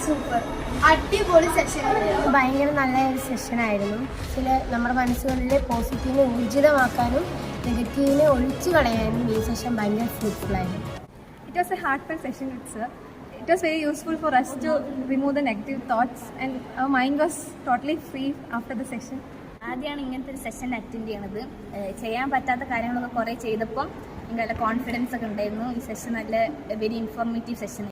Super അടിപൊളി session. ഭയങ്കര നല്ല ഒരു സെഷനായിരുന്നു. ചില നമ്മുടെ മനസ്സുകളിലെ പോസിറ്റീവിനെ ഊർജിതമാക്കാനും നെഗറ്റീവിനെ ഒഴിച്ചു കളയാനും ഈ സെഷൻ ഭയങ്കര ഫ്രൂട്ട്ഫുൾ ആയിരുന്നു. It was a heartfelt session. It was very useful for us to remove the negative thoughts and our mind was totally free after the session. ആദ്യമാണ് ഇങ്ങനത്തെ ഒരു സെഷൻ അറ്റൻഡ് ചെയ്യണത്. ചെയ്യാൻ പറ്റാത്ത കാര്യങ്ങളൊക്കെ കുറേ ചെയ്തപ്പോൾ എനിക്ക് നല്ല കോൺഫിഡൻസ് ഒക്കെ ഉണ്ടായിരുന്നു. ഈ സെഷൻ നല്ല വെരി ഇൻഫോർമേറ്റീവ് സെഷൻ.